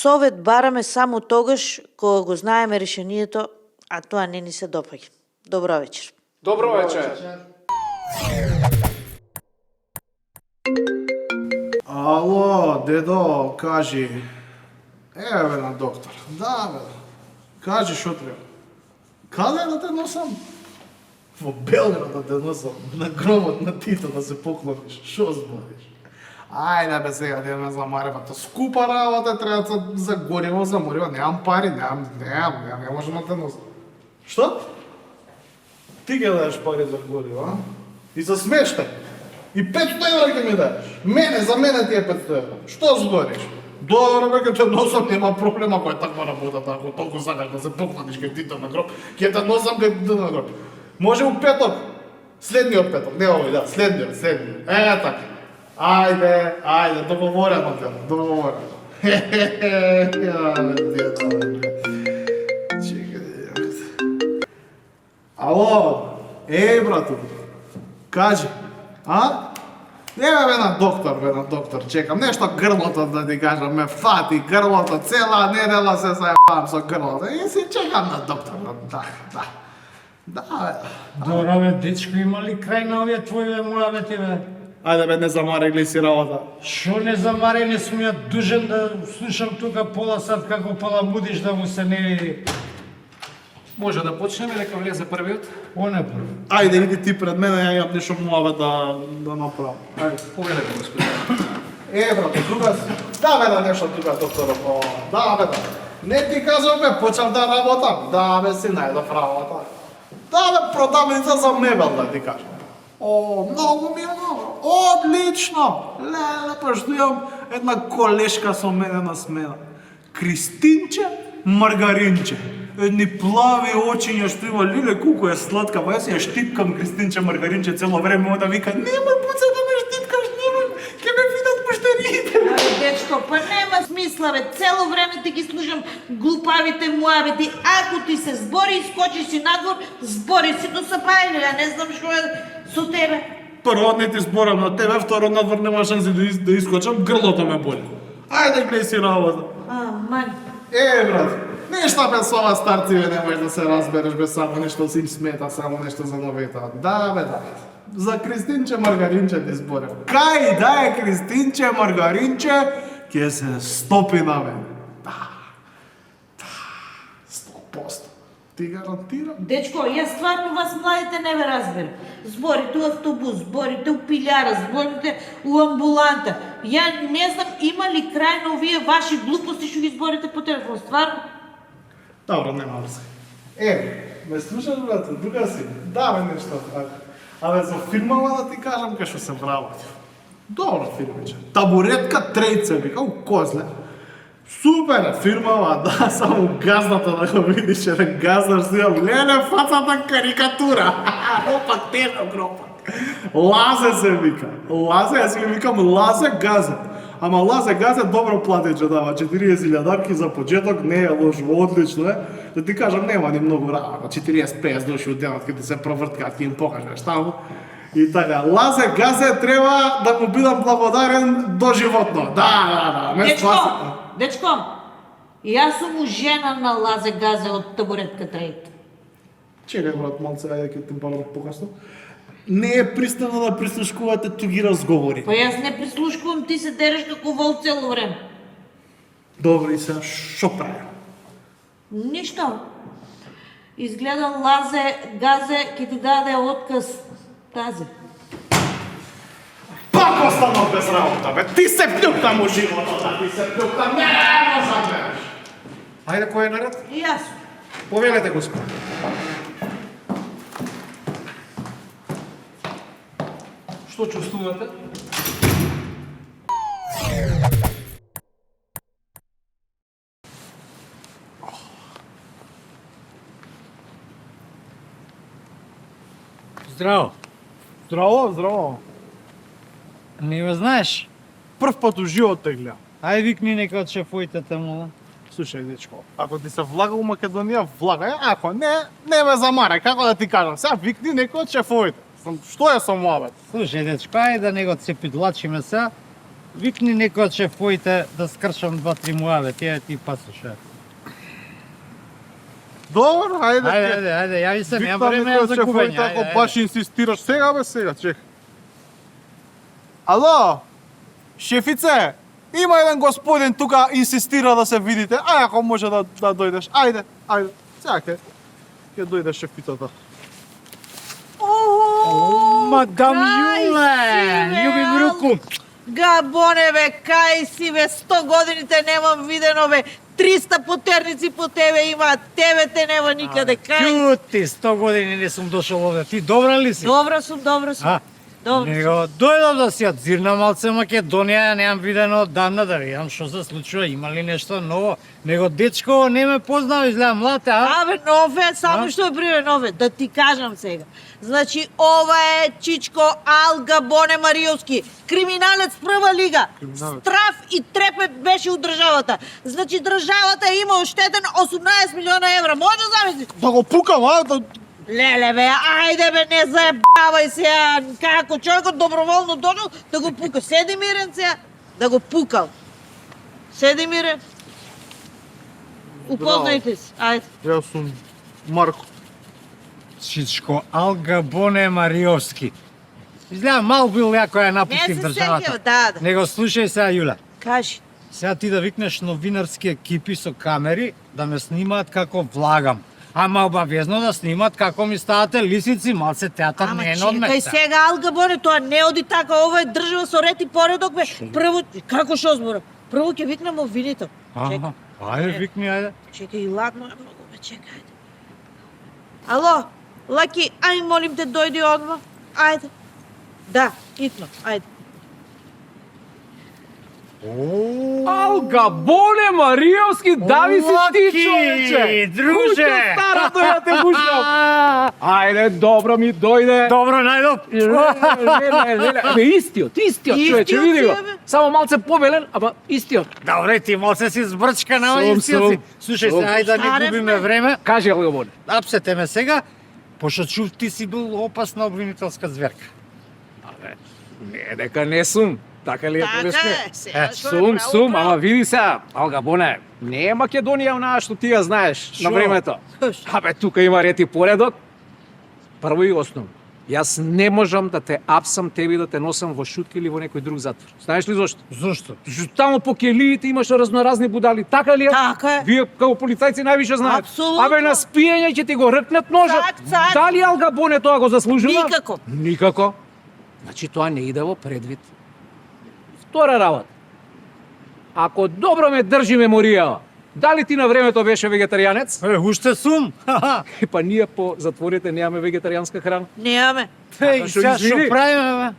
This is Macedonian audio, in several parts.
Совет бараме само тогаш кога го знаеме решението, а тоа не ни се допаѓа. Добро вечер. Добро вечер. Ало, дедо, кажи. Еве на доктор. Да, бе. Кажи што треба. Каде да те носам? Во Белград да те носам. На гробот на Тито да се поклониш. Што збориш? Ајде бе сега, не ме замаревате. Скупа работа, треба за гориво, за мориво. Немам пари, не можам да те носам. Што? Ти ќе дадеш пари за гориво, а? И за смештај. И 500 евра ќе ми дадеш. За мене ти е 500 евра. Што збориш? Добро, бе, ќе те носам, нема проблема, кој таква работа, ако толку сакаш да се поклониш кај Тито на гроб, ќе те носам кај Тито на гроб. Може у петок, следниот петок, не овој, да, следниот. Така. Ајде, договорено, договорено. Ало, брату, кажи, а? Ева на доктор, чекам, нешто грлото да ти кажам, ме фати грлото, цела недела се заебавам со грлото и си чекам на доктор, да, Добро бе, дечко, има ли крај на овие твои муабети, бе? Ајде бе, не замари си работа. Шо не замари, не сум ја дужен да слушам тука пола сат како паламудиш да му се не види. Може да почнеме, дека влезе првиот? Он е прв. Ајде, иди ти пред мене, ја имам нешто муабет да направам. Ајде. Повелете, господин. Брато, тука си. Да, бе, да нешто тука, докторот. Да, бе, да. Не ти кажам, бе, почнав да работам. Да, бе, си најдов работа. Да, бе, продавница за мебел, да ти кажам. Многу ми е добро. Одлично! Леле, па што имам една колешка со мене на смена. Кристинче Маргаринче. Едни плави очиња што има, леле, колку е сладка, па јас ја штипкам Кристинче Маргаринче цело време, да вика, немој буце да ме штипкаш, немој, ќе ме видат пуштарите. Дечко, па нема смисла, бе. Цело време ти ги слушам глупавите муабети. Ако ти се збори и скочиш си надвор, збори си до сапајле, ја не знам што е со тебе. Прво не ти зборам на тебе, второ надвор нема шанси да искочам, грлото ме боли. Ајде гледај си работа. Мани. Брат, нешто бе со ова старци бе, не можеш да се разбереш бе, само нешто си им смета, само нешто за новета. Да бе. За Кристинче Маргаринче ти зборам. Кај да е Кристинче Маргаринче, ќе се стопи на мене. Да, 100%. Ти гарантирам. Дечко, јас стварно вас младите не ве разберам. Зборите у автобус, зборите у пилјара, зборите у амбуланта. Ја не знам има ли крај на овие ваши глупости што ги зборите по телефон, стварно? Добро, нема врска. Ме слушаш, брате, друга си? Да, бе, нешто. Абе, за фирмава да ти кажам кај што се вработив. Добро фирмиче. Табуретка трејце, вика, у Козле. Супер е фирмава, да, само газната да го видиш, еден газар си, леле, фацата карикатура. Опак, тежок гропак. Лазе се вика. Лазе, јас ги викам Лазе Газе. Ама Лазе Газе добро платиче дава, 40.000 за почеток, не е лошо, одлично е. Да ти кажам, нема ни многу работа, 40-50 души од денот кога ти се проврткаат, ќе им покажеш таму. И така, Лазе Газе треба да му бидам благодарен доживотно. Да. Дечко, јас сум жена на Лазе Газе од табуретка трејта. Чекај, брат, малце, ајде ќе ти парам покасно. Не е пристано да прислушкувате туги разговори. Па јас не прислушкувам, ти се дереш како вол цело време. Добро, и сега шо правим? Ништо. Изгледа Лазе Газе ќе ти даде отказ тази. Пак останав без работа, бе! Ти се плюктам у живота, ти се плюктам, не можам, бе! Ајде, кој е наред? И јас. Повелете, господин. Што чувствувате? Здраво. Здраво. Не ме знаеш? Прв пат у живот те гледам. Ај викни нека од шефоите таму. Слушај, дечко, ако ти се влага у Македонија, влагај, ако не ме замарај, како да ти кажам, сега викни некој од шефовите. Што е со муабет? Слушај, дечко, ај да не го цепидлачиме се. Викни некој од шефовите да скршам 2-3 муаве, тие ти пасоше. Добро, ајде. Ајде, јави се, нема Викнам време некој од за шефовите, кување. ако Ајде, баш инсистираш сега, бе, сега, чек. Ало, шефице, има еден господин тука инсистира да се видите. Ај, ако може да дојдеш. Ајде. Сега ќе дојде шефицата. Мадам Јуле, љубим руку. Габоне бе, кај си бе, 100 години те немам видено бе, 300 потерници по тебе има, тебе те нема никаде, кај? Чути, 100 години не сум дошол овде. Ти добра ли си? Добро сум. Добро. Него дојдов да си адзирна малце Македонија, немам видено одамна да видам што се случува, има ли нешто ново. Него дечко не ме познава, изгледа млад, Абе, нове, само што е приве нове, да ти кажам сега. Значи, ова е Чичко Алга Боне Мариовски, криминалец прва лига. Страф и трепет беше у државата. Значи, државата има оштетен 18 милиона евра. Може да замислиш? Да го пукам, Леле бе, ајде бе, не заебавај сега. Како човекот доброволно дошол да го пука. Седи мирен сега, да го пукал. Седи мирен. Упознајте се, ајде. Јас сум Марко. Чичко Алга Боне Мариовски. Изгледа мал бил ја напустив Не се државата. сеќав, да. Него слушај сега, Јуля. Кажи. Сега ти да викнеш новинарски екипи со камери да ме снимаат како влагам. Ама обавезно да снимаат како ми ставате лисици, малце театар Ама не е чекај одмет. сега, Алга Боне, тоа не оди така, ова е држава со ред и поредок, бе. Прво, како што зборам? Прво ќе викнем обвинител. Аха, ајде викни, ајде. Чекај, и ладно е многу, бе, чекај, ајде. Ало, Лаки, ај молим те дојди одма. Ајде. Да, итно, ајде. Алга Боне Мариовски, дали си ти, човече? друже! Кушка старото ја те пуштам. Ајде, добро ми дојде. Добро, најдоп. Бе, истиот, човече, види го. си, бе. Само малце побелен, ама истиот. Добре, ти малце си збрчка на Сум, овој си. сум. Слушај се, Сум. ајде да не Шарев, губиме бе. време. Кажи, Алга Боне. Апсете ме сега, пошто чув ти си бил опасна обвинителска зверка. Не, дека не сум. Така ли е, Така Полешко? е, сега што е право, Сум, право. ама види сега, Алга Боне, не е Македонија онаа што ти ја знаеш на Шо? времето. Шо? Абе, тука има ред и поредок. Прво и основно, јас не можам да те апсам тебе и да те носам во шутки или во некој друг затвор. Знаеш ли зошто? Зошто? Зашто таму по келиите имаш разноразни будали, така ли е? Така е. Вие како полицајци највише знаете. Апсолутно. Абе, на спиење ќе ти го ркнат ножот. Цак, цак. Дали Алга Боне тоа го заслужува? Никако. Никако. Значи тоа не иде во предвид. Втора работа. Ако добро ме држи меморија, дали ти на времето беше вегетаријанец? Уште сум. Па ние по затворите немаме вегетаријанска храна. Немаме. Еј, што сега извини? што правиме, бе?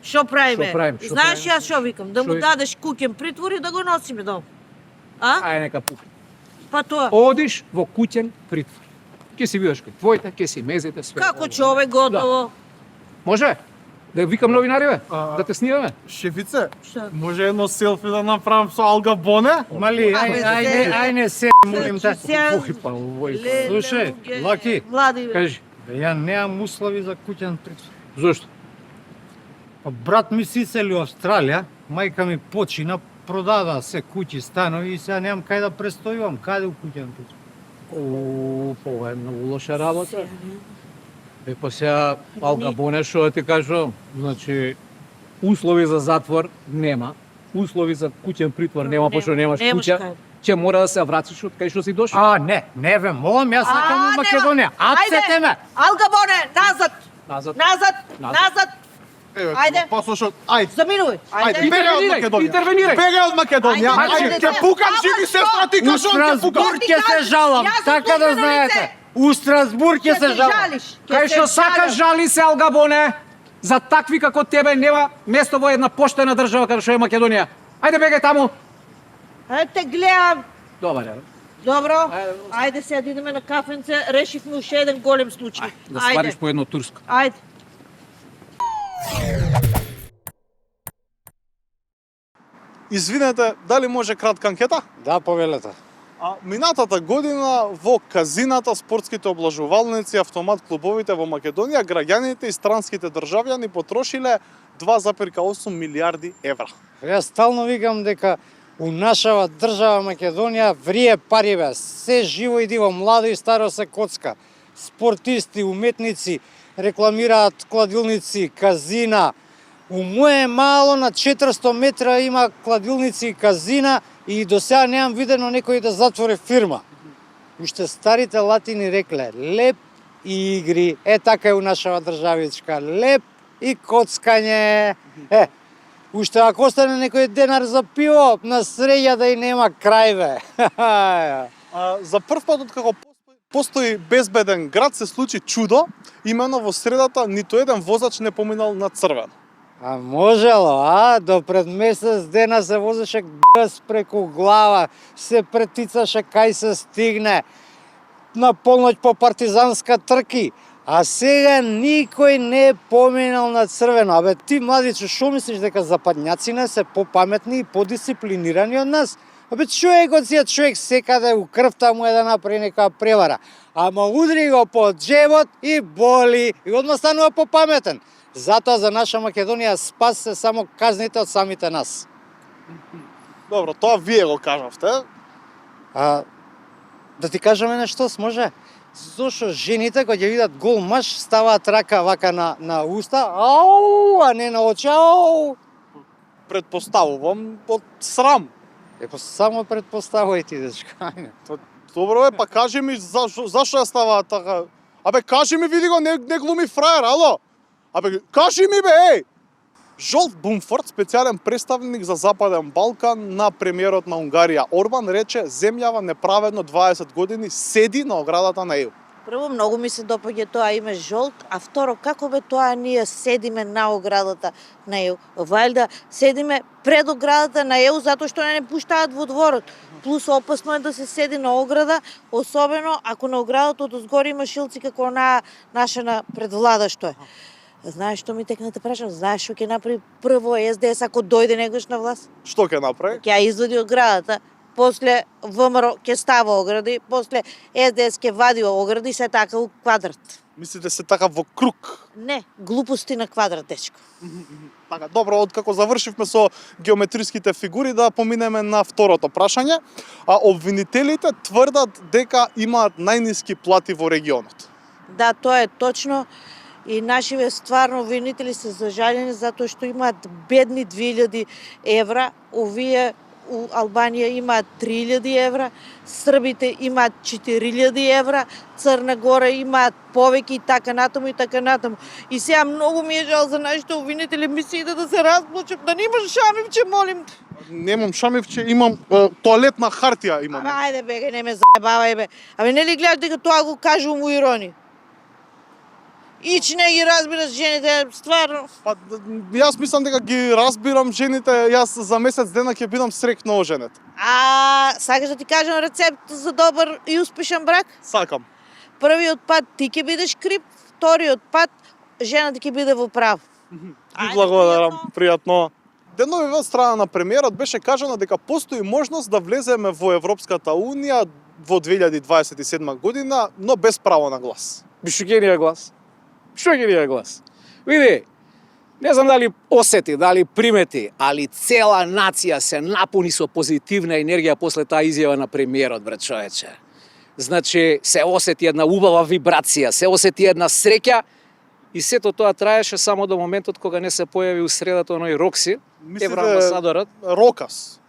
Што правиме? Што правим, што Знаеш правим? јас што викам? Да му Што ви- дадеш куќен притвор и да го носиме дом. А? Ај нека пукне. Па тоа. Одиш во куќен притвор. Ќе си видиш кај твоите, ќе си мезите све. Како човек готово. Може? Да викам новинари, бе? Да те снимаме? Шефице, Што? може едно селфи да направам со Алга Боне? Мали, Абе, ајде не се, молим те. Сега- Ой, па, овој. Леле, Слушај, луѓе, Лаки. Млади, бе. Кажи, Бе, ја немам услови за куќен притвор. зошто? Па брат ми си сели у Австралија, мајка ми почина, продава се куќи, станови и сега немам кај да престојувам, каде у куќен притвор. О, па ова е многу лоша работа. Е, па сега, Алга Боне, што да ти кажам, значи, услови за затвор нема, услови за куќен притвор нема, пошто немаш немаш куќа, кај. ќе мора да се вратиш од кај што си дошол. Не ве, молам, јас сакам у Македонија. Апсете ме! Алга Боне, назад! Назад. Назад! Назад. Назад! Еве, Ајде. послушај, ајде. Заминувај! Ајде, Ајде! бегај од Интервенирај, Македонија. интервенирај. Бегај од Македонија. Ајде, Ајде, ајде, ќе пукам, ама живи што? сестра ти, У кажам, ќе пукам. Страсбург ќе се жалам, Јас така сум да службено знаете. лице. У Страсбург ќе се жалам. жалиш. ќе Кај се што сакаш жалам. жали се, Алга Боне, за такви како тебе нема место во една поштена држава како што е Македонија. Ајде бегај таму. Ајде те гледам. Добар е. Добро, Ајде, ајде сега да идеме на кафенце, решивме уште еден голем случај. Да свариш Ајде, по едно турско. ајде. Извинете, дали може кратка анкета? Да, повелете. Минатата година во казината, спортските облажувалници, автомат клубовите во Македонија, граѓаните и странските државјани потрошиле 2,8 милиарди евра. Јас стално викам дека у нашава држава Македонија врие пари бе. Се живо и диво, младо и старо се коцка. Спортисти, уметници рекламираат кладилници, казина. У мое мало на 400 метра има кладилници и казина и до сега немам видено некој да затвори фирма. Уште старите латини рекле, леп и игри, така е у нашава државичка, леп и коцкање. Уште ако остане некој денар за пиво, на среќа да и нема крај бе. За прв пат откако постои безбеден град се случи чудо, именно во средата ниту еден возач не поминал на црвено. А можело, до пред месец дена се возеше гъс преку глава, се претицаше кај се стигне, на полноќ по партизанска трки, а сега никој не е поминал на црвено. Абе ти младиче, шо мислиш дека западњаците се попаметни и подисциплинирани од нас? Абе човекот си е човек, секаде у крвта му е да направи нека превара. Ама удри го по джебот и боли и одма станува попаметен. Затоа за наша Македонија спас се само казните од самите нас. Добро, тоа вие го кажавте. Да ти кажеме нешто, може? Зошто жените кога ќе видат гол маж ставаат рака вака на уста, ау, а не на очи, ау. Предпоставувам од срам. Само предпоставувај ти, дечка. Добро па кажи ми зашо ја ставаат така. Абе кажи ми, види го, не глуми фраер, ало. Абе кажи ми бе, Жолт Бумфорд, специјален представник за Западен Балкан на премиерот на Унгарија Орбан, рече земјава неправедно 20 години седи на оградата на ЕУ. Прво, многу ми се допаѓа тоа име жолт, а второ, како бе тоа ние седиме на оградата на ЕУ? Вајлда седиме пред оградата на ЕУ затоа што не пуштаат во дворот. Плюс опасно е да се седи на ограда, особено ако на оградата од озгори има шилци како наша на предвлада што е. Знаеш што ми текна да прашам? Знаеш што ќе направи прво СДС ако дојде негаш на власт? Што ќе направи? Ќе ја извади оградата, после ВМРО ќе става огради, после СДС ќе вади огради и се така у квадрат. Мислите се така во круг? Не, глупости на квадрат, дечко. Така, добро, откако завршивме со геометриските фигури, да поминеме на второто прашање. Обвинителите тврдат дека имаат најниски плати во регионот. Да, тоа е точно. И нашиве стварно обвинители се зажалени затоа што имаат бедни 2000 евра, овие у Албанија имаат 3000 евра, србите имаат 4000 евра, Црна Гора имаат повеќе и така натаму и така натаму. И сега многу ми е жал за нашите обвинители, ми се иде да се разплачам, да немаш шамивче, молим. Немам шамивче, имам тоалетна хартија имам. Ајде бега, не ме заебавај бе. Абе нели гледаш дека тоа го кажувам у ирони? Ич не ги разбираш жените, стварно. Па, јас мислам дека ги разбирам жените, јас за месец дена ќе бидам среќно оженет. Сакаш да ти кажам рецепт за добар и успешен брак? Сакам. Првиот пат ти ќе бидеш крип, вториот пат жената ќе биде во прав. Ви благодарам, пријатно. Деновиве од страна на премиерот беше кажано дека постои можност да влеземе во Европската Унија во 2027 година, но без право на глас. Што ќе ни е глас? Што ќе ни е глас? Види, не знам дали осети, дали примети, али цела нација се напуни со позитивна енергија после таа изјава на премиерот, брат човече. Значи, се осети една убава вибрација, се осети една среќа и сето тоа траеше само до моментот кога не се појави у средата оној Рокси, евроамбасадорот. Рокас.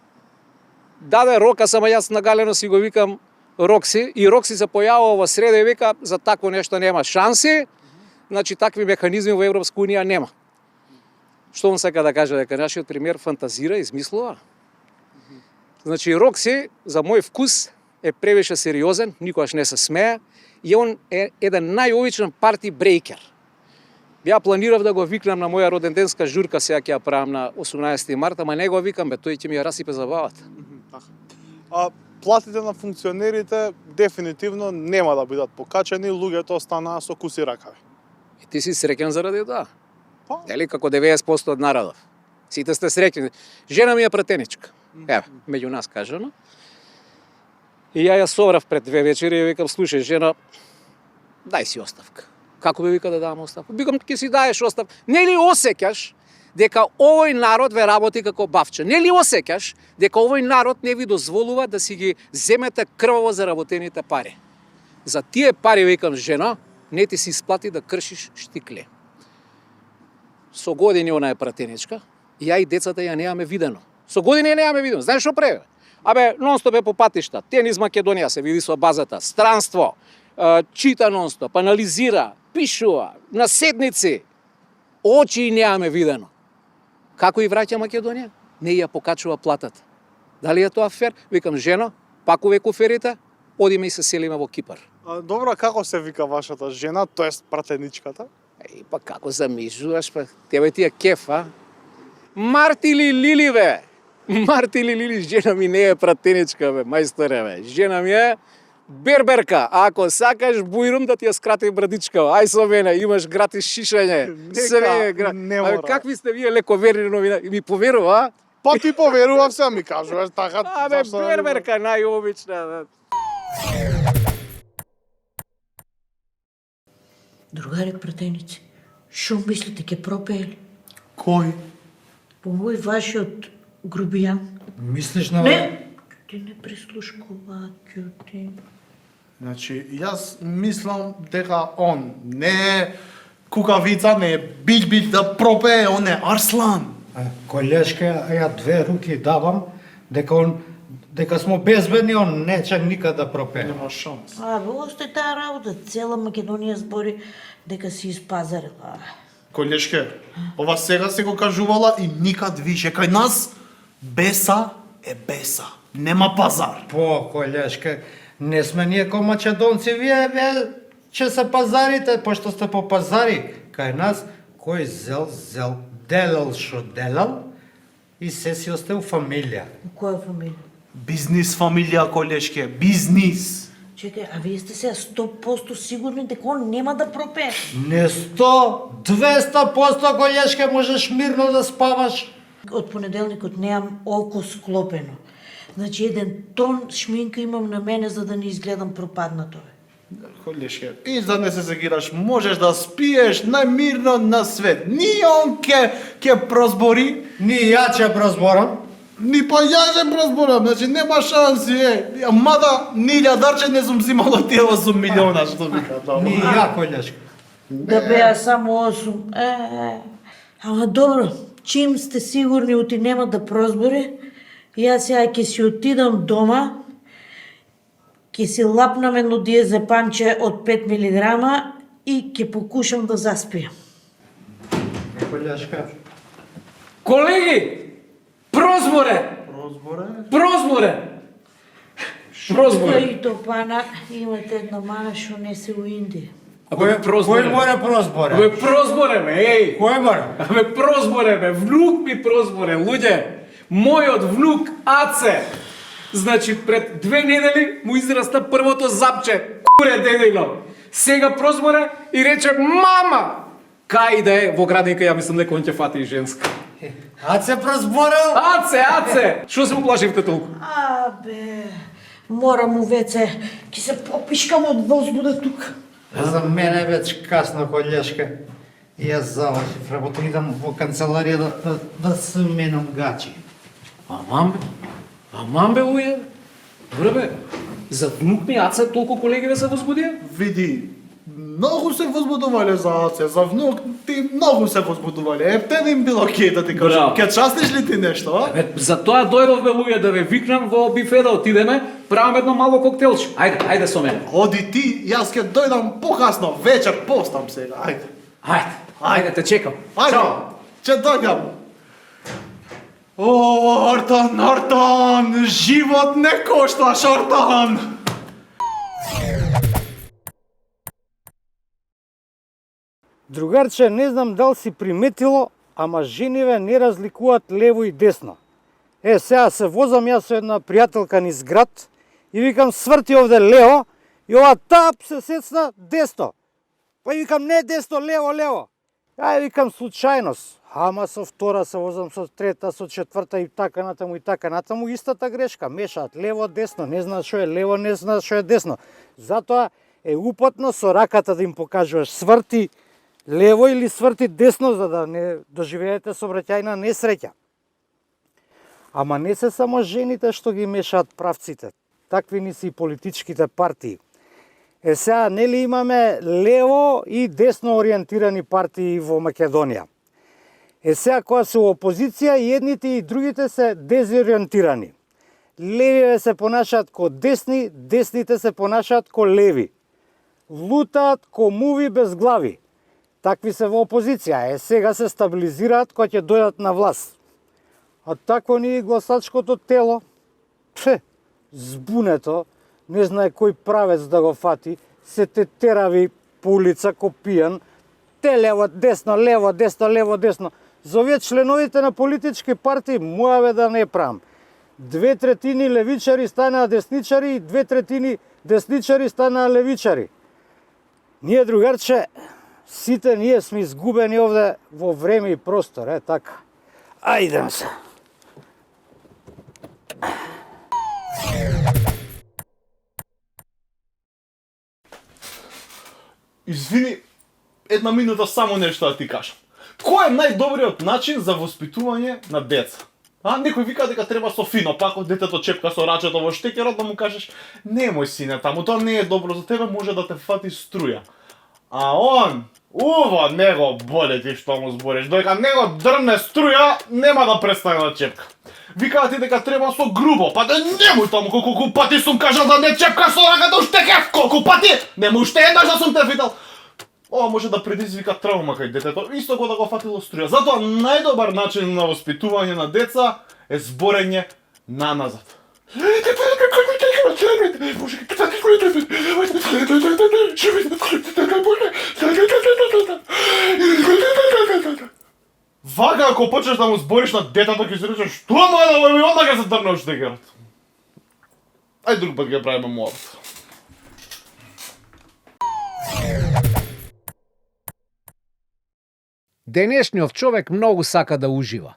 Даде Рокас, ама јас нагалено си го викам Рокси, и Рокси се појавува во среда и вика за такво нешто нема шанси. Значи, такви механизми во Европска Унија нема. Што он сака да каже, дека нашиот премиер фантазира, измислува? Значи, Рокси, за мој вкус, е превише сериозен, никогаш не се смее, и он е еден најовичен парти брейкер. Ја планирав да го викнам на моја роденденска журка, сега ќе ја правам на 18 марта, ама не го викам, бе, тој ќе ми ја расипе забавата. Платите на функционерите дефинитивно нема да бидат покачени, луѓето останаа со куси ракави. И ти си среќен заради тоа? Па. Дели како 90% од народов. Сите сте среќни. Жена ми е пратеничка. Еве, меѓу нас кажано. И ја соврав пред 2 вечери и викам, слушај, жена, дај си оставка. Како би вика да дам оставка? Викам, ќе си даеш оставка. Нели осеќаш дека овој народ ве работи како бавче? Нели осеќаш дека овој народ не ви дозволува да си ги земете крваво заработените пари? За тие пари, викам, жена, не ти се исплати да кршиш штикле. Со години она е пратеничка, ја и децата ја немаме видено. Со години ја немаме видено. Знаеш што прави? Абе, нонстоп е по патишта. Тенис Македонија се види со базата. Странство, чита нонстоп, анализира, пишува, на седници. Очи немаме видено. Како и враќа Македонија? Не ја покачува платата. Дали е тоа фер? Викам, жено, пакуве куферите, одиме и се селиме во Кипар. Добро, како се вика вашата жена, тоест пратеничката? Па како замислуваш, па тебе ти е кеф, а? Марти ли Лили, бе? Марти ли Лили, жена ми не е пратеничка, бе, мајсторе, бе. Жена ми е берберка. Ако сакаш бујрум да ти ја скрати брадичка, ај со мене, имаш гратис шишање. Не мора. Какви сте вие лековерни новина? Ми поверува, а? Па ти поверував се, ми кажуваш така. Абе, берберка најобична, бе. Другари пратеници, шо мислите ќе пропеели? Кој? По мој вашиот грубијан? Мислиш на... Не, ти не прислушкува, ќути. Значи, јас мислам дека он не е кукавица, не е бич да пропее, он е Арслан. Колешка, ја две руки давам, дека смо безбедни, он нече никад да пропее. Нема шанс. Абе, осте таа работа, цела Македонија збори дека си испазарила. Колешке, ова сега се го кажувала и никад више. Кај нас беса е беса. Нема пазар. По, колешка, не сме ние ко македонци, вие че се пазарите, пошто сте по пазари. Кај нас, кој зел, делал шо делал и се си остел фамилија. Која фамилија? Бизнис фамилија, колешке, бизнис. Чекај, а вие сте сега 100% сигурни дека он нема да пропее? Не 100, 200% колешке можеш мирно да спаваш. Од понеделникот неам око склопено. Значи, еден тон шминка имам на мене за да не изгледам пропаднато. Колешке, и за не се сегираш, можеш да спиеш најмирно на свет. Ни он ке прозбори, Ни ја ќе разборам. ни па ја ќе прозборам, значи нема шанси, Мада, ни лјадарче не сум зимало тие 8 милиона, што вика тоа. Ни ја колешке. Да беа само 8. Ама добро, чим сте сигурни оти нема да прозбори, јас сега ќе си отидам дома, ќе си лапнам едно диазепанче од 5 милиграма и ќе покушам да заспиам. Колешка. Колеги, прозборе! Прозборе! И то пана, имате една мана што не се у Индија. Кој мора прозборе? Абе, прозборе, бе, еј! Кој мора? Абе, прозборе, бе, внук ми прозборе, луѓе! Мојот внук Аце! Значи, пред 2 недели му израста првото запче, куре дедино. Сега прозборе и рече, мама! Кај да е во градинка, ја мислам дека он ќе фати и женска. Аце прозборел? Аце! Што се уплашивте толку? Абе, морам у веце, ќе се попишкам од возбуда тук. За мене е веќе касно, колешка. И јас завршив работа, идам во канцеларија да се менам гачи. Амам бе, луѓе. Добре бе, за внук ми Аце толку колеги да се возбудија? Види, многу се возбудувале за Аце, за внук ти многу се возбудувале. Ептен им било кеј да ти кажам. Браво. Ке частиш ли ти нешто, а? Бе, за тоа дојдов бе, луѓе, да ве викнам во бифе да отидеме, правам едно мало коктелче. Ајде со мене. Оди ти, јас ке дојдам покасно, вечер постам сега, ајде. Ајде, те чекам. Ајде, Чао. ќе дојдам. О, Артан, живот не кошташ, Артан! Другарче, не знам дали си приметило, ама жениве не разликуваат лево и десно. Сега се возам јас со една пријателка низ град и викам сврти овде лево и ова тап се сецна десно. Па и викам не десно, лево. Ја викам случајност. Ама со втора се возам, со трета, со четврта и така натаму, истата грешка. Мешаат лево, десно, не знаат што е лево, не знаат што е десно. Затоа е упатно со раката да им покажуваш сврти, лево или сврти десно за да не доживеете сообраќајна несреќа. Ама не се само жените што ги мешаат правците, такви ни се и политичките партии. Сега, нели имаме лево и десно ориентирани партии во Македонија. Сега, кога се во опозиција, и едните и другите се дезориентирани. Левиве се понашаат ко десни, десните се понашаат ко леви. Лутаат ко муви без глави. Такви се во опозиција. Сега се стабилизираат кога ќе дојдат на власт. А такво ни и гласачкото тело. Збунето, не знае кој правец да го фати, се те терави по улица ко пијан, те лево, десно, лево, десно, лево, десно. За овие членовите на политички партии муаве да не правам. 2/3 левичари станаа десничари и 2/3 десничари станаа левичари. Ние, другарче, сите ние сме изгубени овде во време и простор, така. Ајдем се. Извини, една минута само нешто да ти кажам. Кој е најдобриот начин за воспитување на деца? Некој вика дека треба со фино, пак од детето чепка со рачето во штекерот да му кажеш немој сине таму, тоа не е добро за тебе, може да те фати струја. А он, уво, него боле ти што му збориш, додека него дрне струја, нема да престане да чепка. Викаат ти дека треба со грубо, па да немој таму, колку пати сум кажал да не чепка со раката у штекер, колку пати, немој уште еднаш да сум те видел. Ова може да предизвика травма кај детето, исто го да го фатило струја. Затоа најдобар начин на воспитување на деца е зборење наназад. Вака ако почнеш да му збориш на детето, ќе си речеш што му е да му онда ќе се трне у штекерот. Ај друг пат ќе правиме муабет. Денешниот човек многу сака да ужива.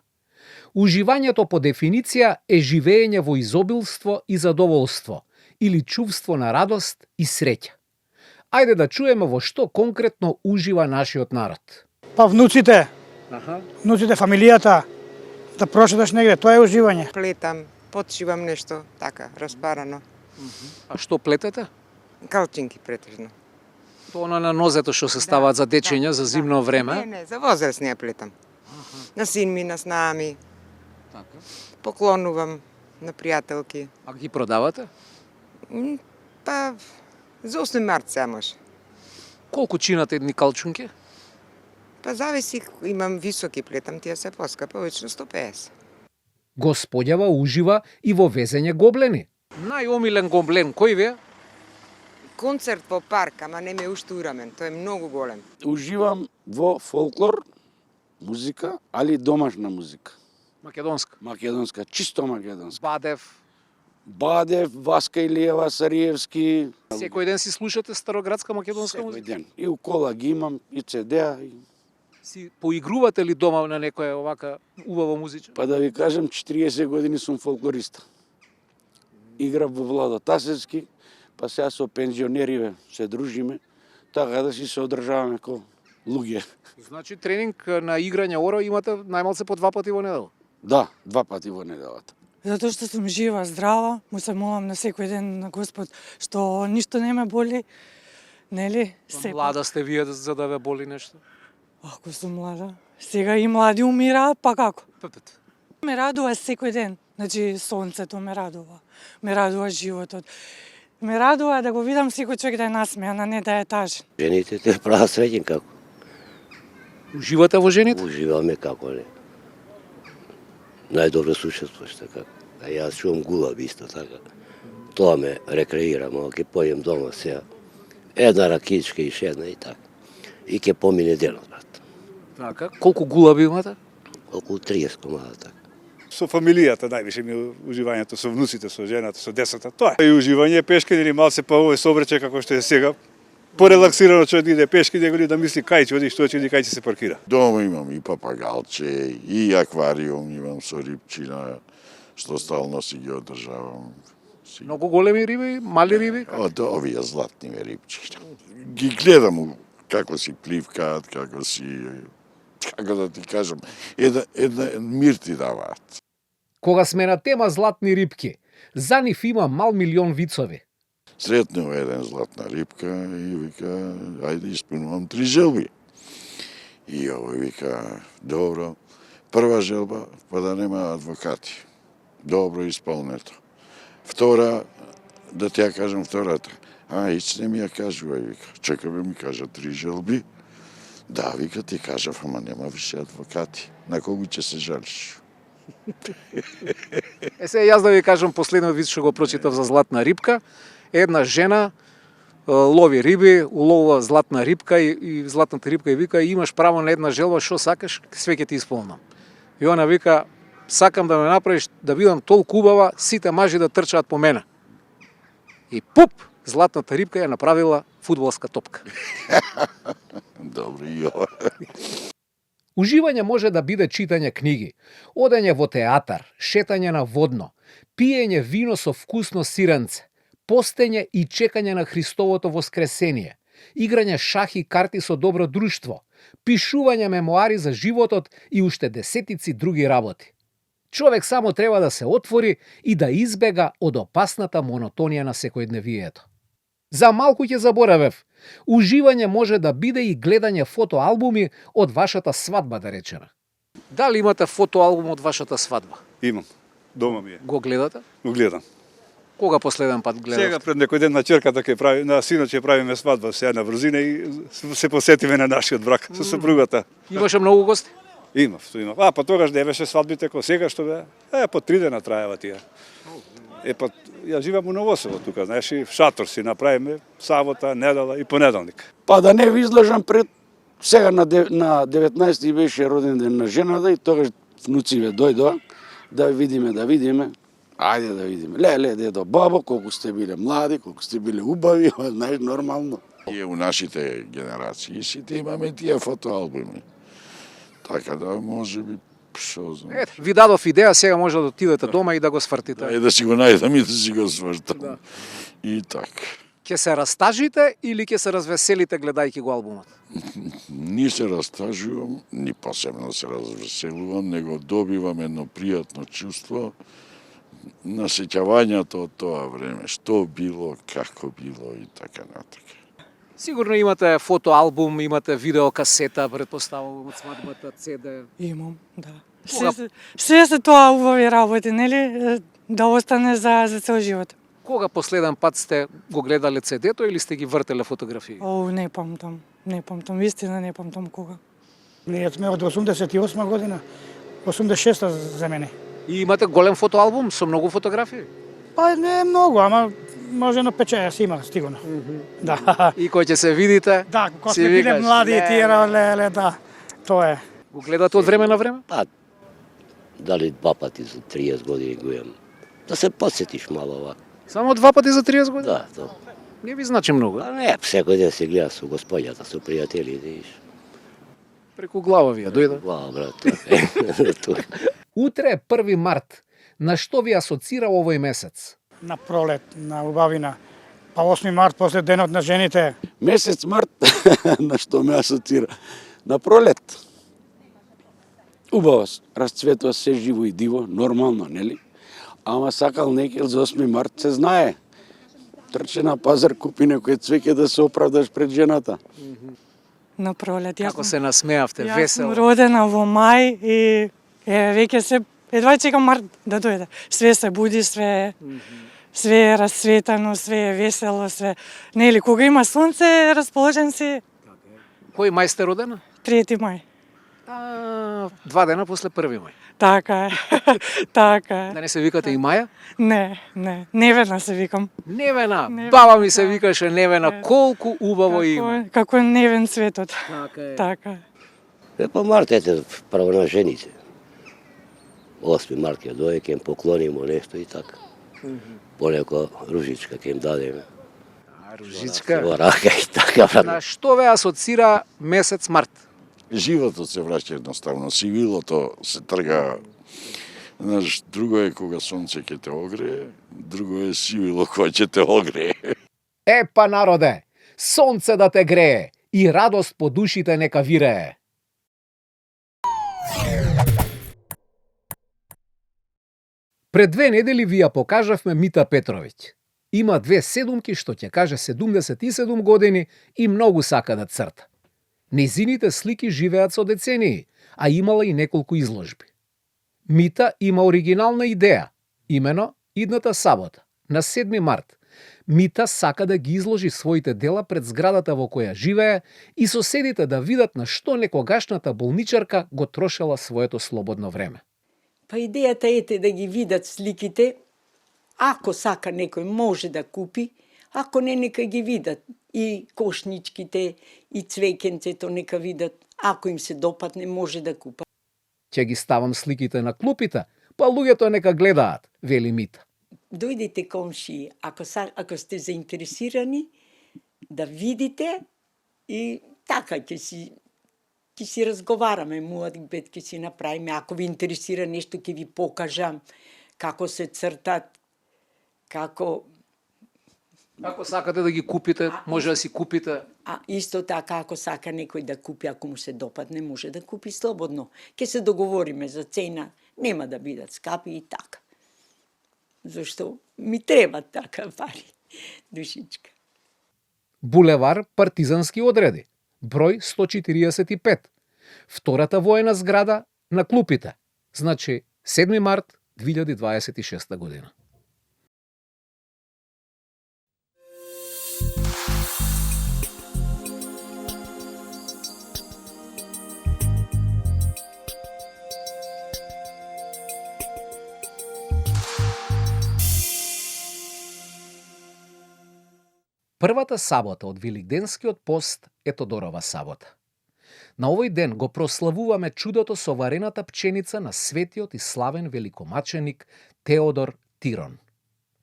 Уживањето по дефиниција е живење во изобилство и задоволство, или чувство на радост и среќа. Ајде да чуеме во што конкретно ужива нашиот народ. Па внуците, внуците, фамилијата, да прошеташ негде, тоа е уживање. Плетам, подшивам нешто, така, распарано. А што плетете? Калчинки претежно. Тоа на нозето што се ставаат за дечења, за зимно време. Не, за возрастни ја плетам. На син ми, на снаа ми. Така. Поклонувам на пријателки. А ги продавате? Па, за 8 март се може. Колку чинат едни калчунки? Па зависи, имам високи плетам, тие се поскапа, обично 150. Господјава ужива и во везење гоблени. Најомилен гоблен кој ви е? Концерт во парк, ама не ме уште урамен, тој е многу голем. Уживам во фолклор, музика, али домашна музика. Македонска. Македонска, чисто македонска. Бадев. Васка Илиева, Сариевски. Секој ден си слушате староградска македонска Секој музика? ден. И у кола ги имам, и CD-а. Си поигрувате ли дома на некоја овака убава музичка? Па да ви кажам, 40 години сум фолклориста. Играв во Владо Тасевски, па сега со пензионериве се дружиме, така да си се одржаваме ко луѓе. Значи тренинг на играње оро имате најмалце по 2 пати во недела? Да, 2 пати во неделата. Затоа што сум жива, здрава, му се молам на секој ден на Господ што ништо не ме боли, нели? Млада сте вие за да ве боли нешто? Ако сум млада, сега и млади умираат, па како? Ме радува секој ден, значи сонцето ме радува животот. Ме радува да го видам секој човек да е насмеан, а не да е тажен. Жените те прават среќен како. Уживате во жените? Уживаме како не. Најдобро сушествуваш така. А јас чувам гулаби исто така. Тоа ме рекреира, мало ќе појем дома сега. Една ракичка и шедна и така. И ќе помине денот, брат. Така. Колку гулаби имате? Околу 30 комада така. Со фамилијата највише ми уживањето, со внуците, со жената, со децата, тоа е. И уживање пешки или малце па овој собрече како што е сега. Порелаксирано човек да иде пешки, него ли да мисли кај ќе оди, што ќе оди, кај ќе се паркира. Дома имам и папагалче, и аквариум имам со рибчина, што стално си ги одржавам. Многу големи риби, мали риби? Од овие златни рибчи. Ги гледам како си пливкаат, како да ти кажам, една мир ти даваат. Кога сме на тема златни рибки, за нив има мал милион вицови. Сретнува еден златна рибка и вика, ајде исполнувам 3 желби. И овој вика, добро, прва желба, па да нема адвокати. Добро исполнето. Втора, да ти ја кажам втората. Ич не ми ја кажувај, вика. Чекай бе ми кажа 3 желби. Да, вика, ти кажав, ама нема више адвокати. На кого ќе се жалиш? Се, јас да ви кажам последниот виц што го прочитав за златна рибка. Една жена лови риби, уловува златна рибка и златната рибка и вика, имаш право на една желба, што сакаш, све ќе ти исполнам. И она вика, сакам да ме направиш да бидам толку убава, сите мажи да трчаат по мене. И пуп, златната рибка ја направила фудбалска топка. Добро, и ова. Уживање може да биде читање книги, одење во театар, шетање на водно, пиење вино со вкусно сиренце, постење и чекање на Христовото воскресение, играње шах и карти со добро друштво, пишување мемоари за животот и уште десетици други работи. Човек само треба да се отвори и да избега од опасната монотонија на секојдневието. За малку ќе заборавев, уживање може да биде и гледање фотоалбуми од вашата свадба, да речеме. Дали имате фотоалбум од вашата свадба? Имам. Дома ми е. Го гледате? Го гледам. Кога последен пат гледате? Сега пред некој ден на ќерката ќе прави, на синот ќе правиме свадба сега на врзина и се посетиме на нашиот брак со сопругата. Имаше многу гости? Имав. Па тогаш не беше свадбите како сега што бе. По 3 дена траева тие. Па ја живеам у Новосово тука, знаеш, и шатор си направиме сабота, недела и понеделник. Па да не ви излажам пред сега на 19 беше роден ден на жената и тогаш внуциве дојдоа да видиме. Ајде да видиме. Ле, дедо, бабо, колку сте биле млади, колку сте биле убави, знаеш, нормално. И у нашите генерации сите имаме тие фотоалбуми. Така да може би, шо знам. Ви дадов идеја, сега може да отидете дома и да го свртите. Да, и да си го најдам и да си го свртам. Да. И така. Ќе се растажите или ќе се развеселите гледајќи го албумот? Ни се растажувам, ни посебно се развеселувам, него добивам едно пријатно чувство на сеќавањето од тоа време, што било, како било и така натака. Сигурно имате фотоалбум, имате видеокасета, предпоставувам од свадбата, CD. Имам, да. Кога- Се се тоа убави работи, нели? Да остане за цел живот. Кога последен пат сте го гледале CD-то или сте ги вртеле фотографии? Не памтам, вистина не памтам кога. Ние сме од 88 година, 86 за мене. И имате голем фотоалбум со многу фотографии? Па не е многу, ама може на 5-6 има стигано. Да. И кој ќе се видите? Да, кога си сме биле викаш, млади, леле. тие леле, да. Тоа е. Го гледате од време на време? Па, дали 2 пати за 30 години го имам. Да се подсетиш мало овако. Само 2 пати за 30 години? Да, тоа. Не ви значи многу. А не, секој ден се гледа со господјата, со пријателите, иш. Преку глава ви ја дојде. Вау, брат. Тука. Утре е 1 март. На што ви асоцира овој месец? На пролет, на убавина. Па 8 март, после денот на жените. Месец март, на што ме асоцира? На пролет. Убаво, расцветува се живо и диво, нормално, нели? Ама сакал некел за 8 март се знае. Трче на пазар, купи некој цвеќе да се оправдаш пред жената. На пролет. Како се насмеавте, Јас весело. сум родена во мај и веќе се едва чекам март да дојде. Све се буди, све е расцветано, све е весело, све. Нели кога има сонце, расположен си Кој мај сте родена? 3 мај. 2 дена после 1 мај. Така е. Така е. Да не се викате и Маја? Не, Невена се викам. Невена. Невена, Баба ми се да. викаше Невена. Колку убаво има. Како е невен светот. Така е. Така е. Па март ете право на жените. 8 март ќе дојде, ќе им поклонимо нешто и така. Понеко ружичка ќе им дадеме. Ружичка. Во рака и така, брат. На што ве асоцира месец март? Животот се враќа едноставно, сивилото се трга. Знаеш, друго е кога сонце ќе те огрее, друго е сивило кој ќе те огрее. Епа народе, сонце да те грее и радост по душите нека вирее. Пред 2 недели ви ја покажавме Мита Петровиќ. Има 2 седумки што ќе каже 77 години и многу сака да црта. Нејзините слики живеат со децении, а имала и неколку изложби. Мита има оригинална идеја, имено идната сабота, на 7 март. Мита сака да ги изложи своите дела пред зградата во која живее и соседите да видат на што некогашната болничарка го трошела своето слободно време. Па идејата е да ги видат сликите, ако сака некој може да купи, ако не, нека ги видат. И кошничките, и цвеќенцето нека видат. Ако им се допадне, може да купат. Ќе ги ставам сликите на клупите, па луѓето нека гледаат, вели Мита. Дојдете комши, ако сте заинтересирани, да видите и така ќе си разговараме, муабет ќе си направиме. Ако ви интересира нешто, ќе ви покажам како се цртат, како... Ако сакате да ги купите, може да си купите. А исто така, ако сака некој да купи, ако му се допадне, може да купи слободно. Ќе се договориме за цена, нема да бидат скапи и така. Зашто ми треба така пари, душичка. Булевар Партизански одреди, број 145. Втората воена зграда на клупите. Значи 7 март 2026 година. Првата сабота од Великденскиот пост е Тодорова сабота. На овој ден го прославуваме чудото со варената пченица на светиот и славен великомаченик Теодор Тирон.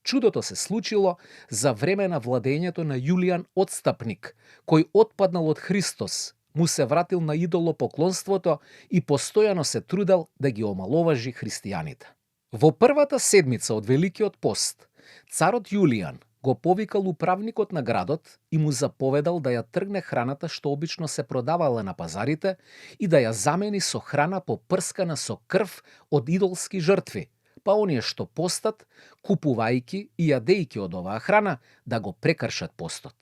Чудото се случило за време на владењето на Јулијан Отстапник, кој отпаднал од Христос, му се вратил на идолопоклонството и постојано се трудел да ги омаловажи христијаните. Во првата седмица од Великиот пост, царот Јулијан го повикал управникот на градот и му заповедал да ја тргне храната што обично се продавала на пазарите и да ја замени со храна попрскана со крв од идолски жртви, па оние што постат, купувајки и јадејки од оваа храна, да го прекршат постот.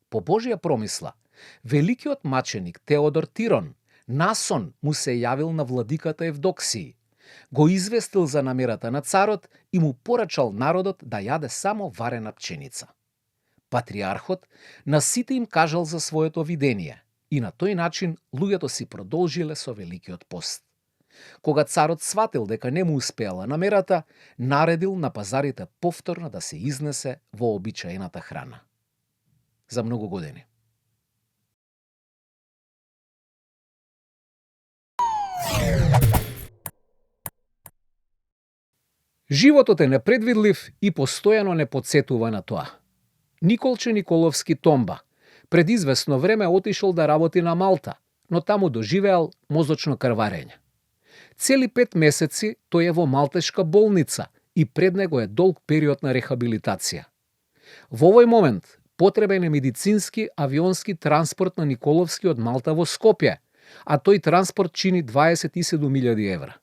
По Божја промисла, великиот маченик Теодор Тирон насон му се јавил на владиката Евдоксиј, го известил за намерата на царот и му порачал народот да јаде само варена пченица. Патриархот на сите им кажал за своето видение и на тој начин луѓето си продолжиле со Великиот пост. Кога царот сватил дека не му успеала намерата, наредил на пазарите повторно да се изнесе вообичаената храна. За многу години. Животот е непредвидлив и постојано не подсетува на тоа. Николче Николовски Томба пред известно време отишол да работи на Малта, но таму доживеал мозочно крварење. Цели 5 месеци тој е во малтешка болница и пред него е долг период на рехабилитација. Во овој момент потребен е медицински авионски транспорт на Николовски од Малта во Скопје, а тој транспорт чини 27.000 евра.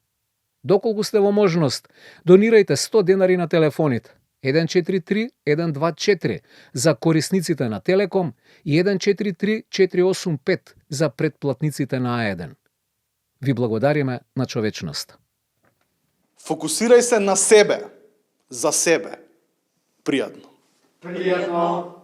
Доколку сте во можност, донирајте 100 денари на телефоните 143 124 за корисниците на Телеком и 143 485 за претплатниците на А1. Ви благодариме на човечноста. Фокусирај се на себе, за себе. Пријатно. Пријатно.